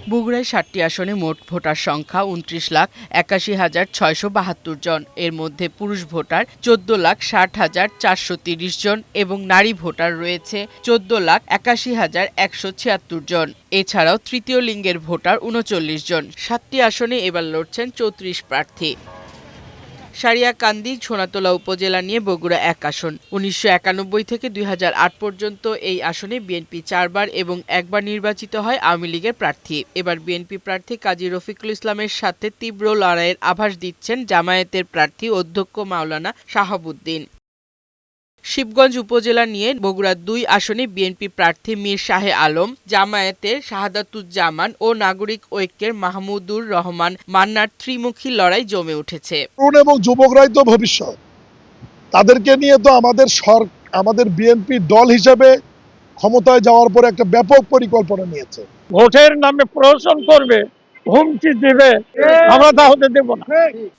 বগুড়ায় ৭টি আসনে মোট ভোটার সংখ্যা ২৯,৮১,৬৭২ জন। এর মধ্যে পুরুষ ভোটার ১৪,৬০,৪৩০ জন এবং নারী ভোটার রয়েছে ১৪,৮১,১৭৬ জন। এছাড়াও তৃতীয় লিঙ্গের ভোটার ৩৯ জন। ৭টি আসনে এবার লড়ছেন ৩৪ প্রার্থী। সারিয়াকান্দি সোনাতলা উপজেলা নিয়ে বগুড়া ১ আসন। ১৯৯১ থেকে ২০০৮ পর্যন্ত এই আসনে বিএনপি ৪ বার এবং একবার নির্বাচিত হয় আওয়ামী লীগের প্রার্থী। এবার বিএনপি প্রার্থী কাজী রফিকুল ইসলামের সাথে তীব্র লড়াইয়ের আভাস দিচ্ছেন জামায়াতের প্রার্থী অধ্যক্ষ মাওলানা শাহাবুদ্দিন। শিবগঞ্জ উপজেলা নিয়ে বগুড়া ২ আসনে বিএনপি প্রার্থী মীর শাহে আলম, জামায়াতের শাহাদাতুজ্জামান ও নাগরিক ঐক্যের মাহমুদুর রহমান মান্নার ত্রিমুখী লড়াই জমে উঠেছে। তরুণ এবং যুবকরাই তো ভবিষ্যৎ, তাদেরকে নিয়ে তো আমাদের বিএনপি দল হিসেবে ক্ষমতায় যাওয়ার পর একটা ব্যাপক পরিকল্পনা নিয়েছে। ভোটের নামে প্রহসন করবে, হুমকি দিবে, আমরা তা হতে দেব না।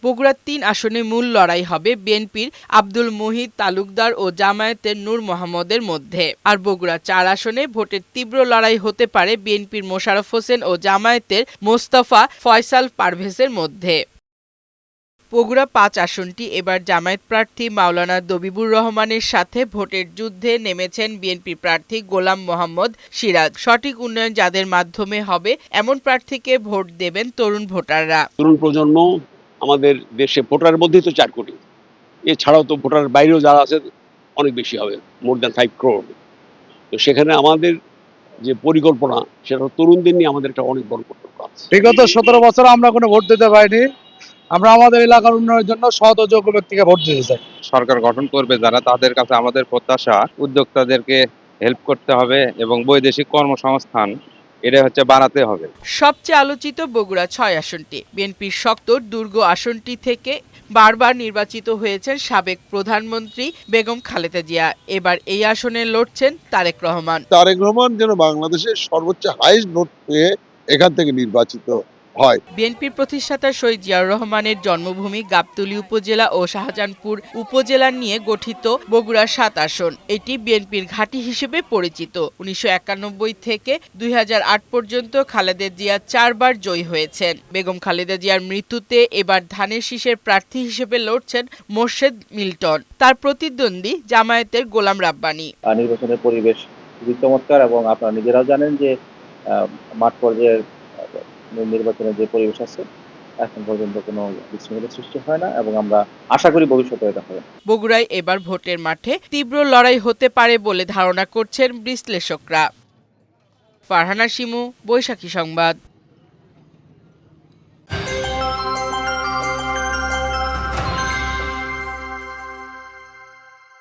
বগুড়ার ৩ আসনে মূল লড়াই হবে বিএনপির আব্দুল মুহিত তালুকদার ও জামায়াতের নূর মোহাম্মদের মধ্যে। আর বগুড়া ৪ আসনে ভোটের তীব্র লড়াই হতে পারে বিএনপির মোশাররফ হোসেন ও জামায়াতের মোস্তফা ফয়সাল পারভেজের মধ্যে। বগুড়া ৫ আসনটি এবার জামায়াত প্রার্থী মাওলানা দবিবুর রহমানের সাথে ভোটের যুদ্ধে নেমেছেন বিএনপি প্রার্থী গোলাম মোহাম্মদ সিরাজ। সঠিক উন্নয়ন যাদের মাধ্যমে হবে এমন প্রার্থীকে ভোট দেবেন তরুণ ভোটাররা। তরুণ প্রজন্ম আমাদের দেশে ভোটারের মধ্যেই তো ৪ কোটি, এছাড়াও তো ভোটার বাইরেও যারা আছে অনেক বেশি হবে, মোর দ্যান 5 crore। তো সেখানে আমাদের যে পরিকল্পনা সেটা তরুণদের নিয়ে আমাদের একটা অনেক বড় কর্তব্য আছে। বিগত ১৭ বছর আমরা কোনো ভোট দিতে পারিনি। আমরা আমাদের এলাকার উন্নয়নের জন্য সৎ ও যোগ্য ব্যক্তিকে ভোট দিতে চাই। সরকার গঠন করবে যারা, তাদের কাছে আমাদের প্রত্যাশা উদ্যোক্তাদেরকে হেল্প করতে হবে এবং বৈদেশিক কর্মসংস্থান এটা বাড়াতে হবে। সবচেয়ে আলোচিত বগুড়া ৬ আসনটি। বিএনপির শক্ত দুর্গ আসনটি থেকে বারবার নির্বাচিত হয়েছেন সাবেক প্রধানমন্ত্রী বেগম খালেদা জিয়া। এবার এই আসনে লড়ছেন তারেক রহমান। তারেক রহমান যেন বাংলাদেশের সর্বোচ্চ হাইস্ট ভোট পেয়ে এখান থেকে নির্বাচিত হয়। বিএনপির প্রতিষ্ঠাতা শহীদ জিয়াউর রহমানের জন্মভূমি গাবতলী উপজেলা ও শাহজাহানপুর উপজেলা নিয়ে গঠিত বগুড়া ৭ আসন। এটি বিএনপির ঘাঁটি হিসেবে পরিচিত। ১৯৯১ থেকে ২০০৮ পর্যন্ত খালেদা জিয়া ৪ বার জয়ী হয়েছেন। বেগম খালেদা জিয়ার মৃত্যুতে এবার ধানের শীষের প্রার্থী হিসেবে লড়ছেন মোর্শেদ মিল্টন। তার প্রতিদ্বন্দ্বী জামায়াতের গোলাম রাব্বানী। নির্বাচনের পরিবেশ খুবই চমৎকার এবং আপনারা নিজেরাও জানেন যে মাঠ পর্যায়ের নির্বাচনের যে পরিবেশ আছে এখন পর্যন্ত কোনো বিশৃঙ্খলার সৃষ্টি হয় না এবং আমরা আশা করি ভবিষ্যতে এটা হবে। বগুড়ায় এবার ভোটের মাঠে তীব্র লড়াই হতে পারে বলে ধারণা করছেন বিশ্লেষকরা। ফারহানা শিমু, বৈশাখী সংবাদ।